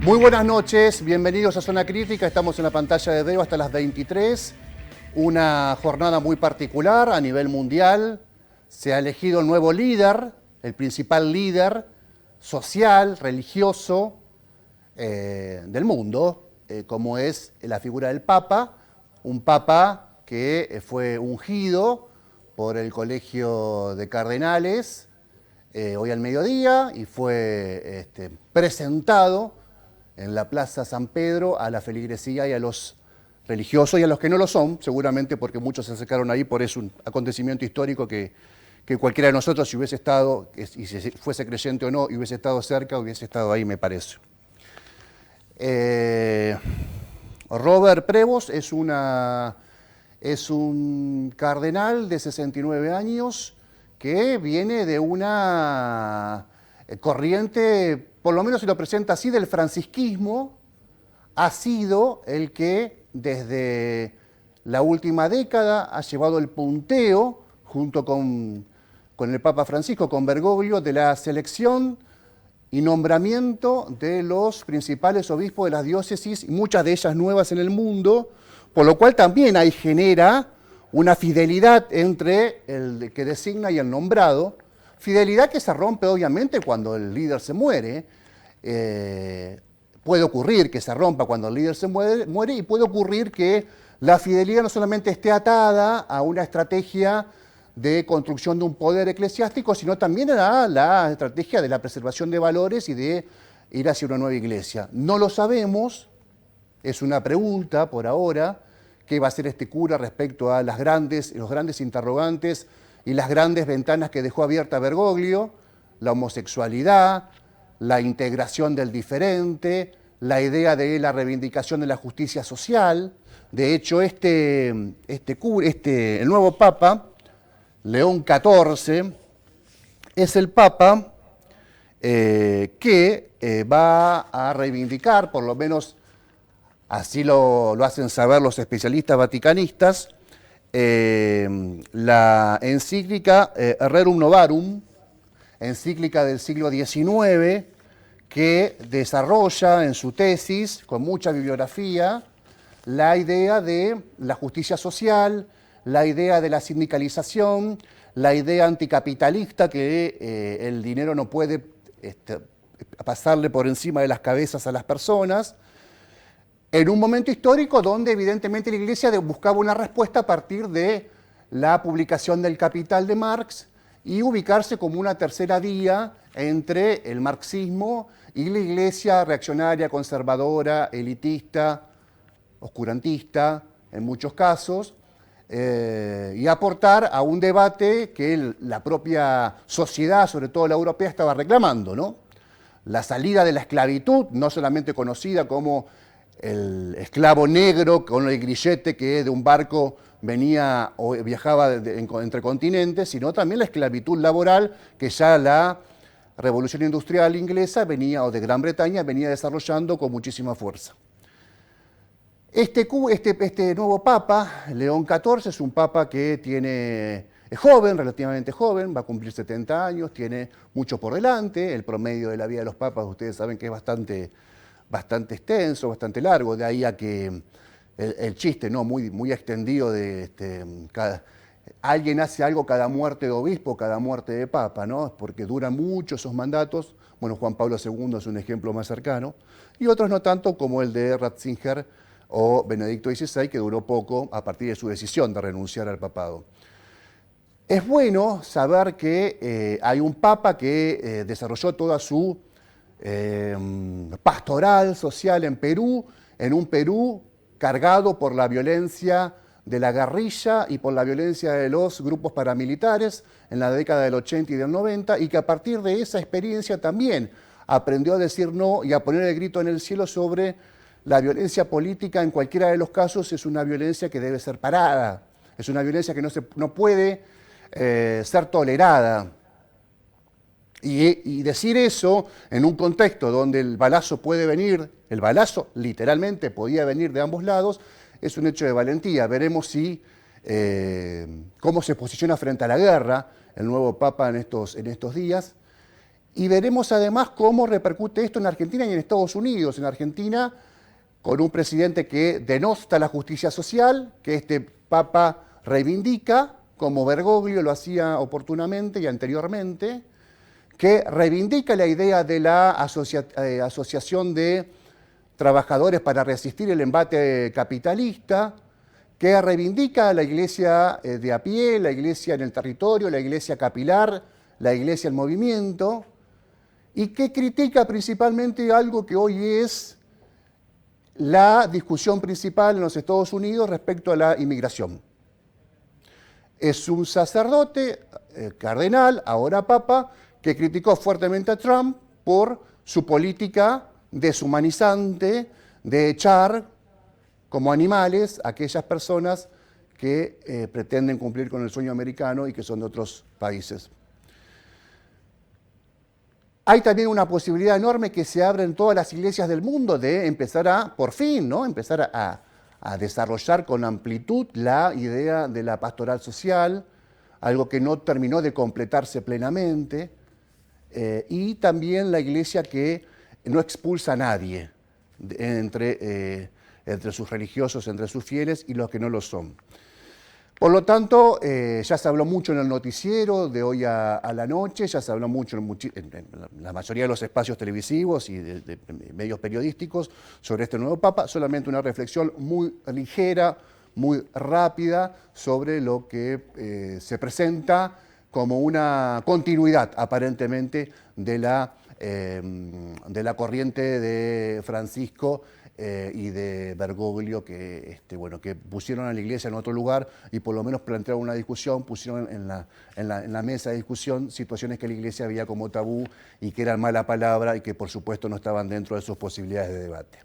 Muy buenas noches, bienvenidos a Zona Crítica, estamos en la pantalla de Veo hasta las 23. Una jornada muy particular a nivel mundial. Se ha elegido el nuevo líder, el principal líder social, religioso del mundo, como es la figura del Papa, un Papa que fue ungido por el Colegio de Cardenales hoy al mediodía y fue presentado en la Plaza San Pedro a la feligresía y a los religiosos y a los que no lo son, seguramente porque muchos se acercaron ahí, por eso un acontecimiento histórico que cualquiera de nosotros, si hubiese estado, y si fuese creyente o no, y hubiese estado cerca, hubiese estado ahí, me parece. Robert Prevost es un cardenal de 69 años que viene de una corriente, por lo menos se lo presenta así, del francisquismo. Ha sido el que desde la última década ha llevado el punteo, junto con el Papa Francisco, con Bergoglio, de la selección y nombramiento de los principales obispos de las diócesis, muchas de ellas nuevas en el mundo, por lo cual también ahí genera una fidelidad entre el que designa y el nombrado, fidelidad que se rompe obviamente cuando el líder se muere. Puede ocurrir que se rompa cuando el líder se muere y puede ocurrir que la fidelidad no solamente esté atada a una estrategia de construcción de un poder eclesiástico, sino también a la estrategia de la preservación de valores y de ir hacia una nueva iglesia. No lo sabemos, es una pregunta por ahora, qué va a hacer este cura respecto a los grandes interrogantes y las grandes ventanas que dejó abierta Bergoglio, la homosexualidad, la integración del diferente, la idea de la reivindicación de la justicia social. De hecho, el nuevo Papa, León XIV, es el Papa que va a reivindicar, por lo menos así lo hacen saber los especialistas vaticanistas, la encíclica Rerum Novarum, encíclica del siglo XIX, que desarrolla en su tesis, con mucha bibliografía, la idea de la justicia social, la idea de la sindicalización, la idea anticapitalista que el dinero no puede pasarle por encima de las cabezas a las personas, en un momento histórico donde evidentemente la Iglesia buscaba una respuesta a partir de la publicación del Capital de Marx y ubicarse como una tercera vía entre el marxismo y la Iglesia reaccionaria, conservadora, elitista, oscurantista, en muchos casos, y aportar a un debate que la propia sociedad, sobre todo la europea, estaba reclamando, ¿no? La salida de la esclavitud, no solamente conocida como el esclavo negro con el grillete que de un barco venía o viajaba entre continentes, sino también la esclavitud laboral que ya la Revolución Industrial inglesa venía, o de Gran Bretaña, venía desarrollando con muchísima fuerza. Este nuevo Papa, León XIV, es un Papa que es joven, relativamente joven, va a cumplir 70 años, tiene mucho por delante. El promedio de la vida de los papas, ustedes saben que es bastante extenso, bastante largo, de ahí a que el chiste, ¿no?, muy extendido de alguien hace algo cada muerte de obispo, cada muerte de papa, ¿no? Porque duran mucho esos mandatos. Bueno, Juan Pablo II es un ejemplo más cercano, y otros no tanto, como el de Ratzinger o Benedicto XVI, que duró poco a partir de su decisión de renunciar al papado. Es bueno saber que hay un papa que desarrolló toda su pastoral social en Perú, en un Perú cargado por la violencia de la guerrilla y por la violencia de los grupos paramilitares en la década del 80 y del 90, y que a partir de esa experiencia también aprendió a decir no y a poner el grito en el cielo sobre la violencia política. En cualquiera de los casos es una violencia que debe ser parada, es una violencia que no puede ser tolerada. Y decir eso en un contexto donde el balazo puede venir, el balazo literalmente podía venir de ambos lados, es un hecho de valentía. Veremos cómo se posiciona frente a la guerra el nuevo Papa en estos días. Y veremos además cómo repercute esto en Argentina y en Estados Unidos. En Argentina, con un presidente que denosta la justicia social, que este Papa reivindica, como Bergoglio lo hacía oportunamente y anteriormente, que reivindica la idea de la asociación de trabajadores para resistir el embate capitalista, que reivindica la iglesia de a pie, la iglesia en el territorio, la iglesia capilar, la iglesia en movimiento, y que critica principalmente algo que hoy es la discusión principal en los Estados Unidos respecto a la inmigración. Es un sacerdote, cardenal, ahora papa, que criticó fuertemente a Trump por su política deshumanizante de echar como animales a aquellas personas que pretenden cumplir con el sueño americano y que son de otros países. Hay también una posibilidad enorme que se abre en todas las iglesias del mundo de empezar a, por fin, ¿no? Empezar a desarrollar con amplitud la idea de la pastoral social, algo que no terminó de completarse plenamente, y también la iglesia que no expulsa a nadie entre sus religiosos, entre sus fieles y los que no lo son. Por lo tanto, ya se habló mucho en el noticiero de hoy a la noche, ya se habló mucho en la mayoría de los espacios televisivos y de medios periodísticos sobre este nuevo Papa. Solamente una reflexión muy ligera, muy rápida sobre lo que se presenta como una continuidad aparentemente de la corriente de Francisco y de Bergoglio que pusieron a la iglesia en otro lugar y por lo menos plantearon una discusión, pusieron en la mesa de discusión situaciones que la iglesia veía como tabú y que eran mala palabra y que por supuesto no estaban dentro de sus posibilidades de debate.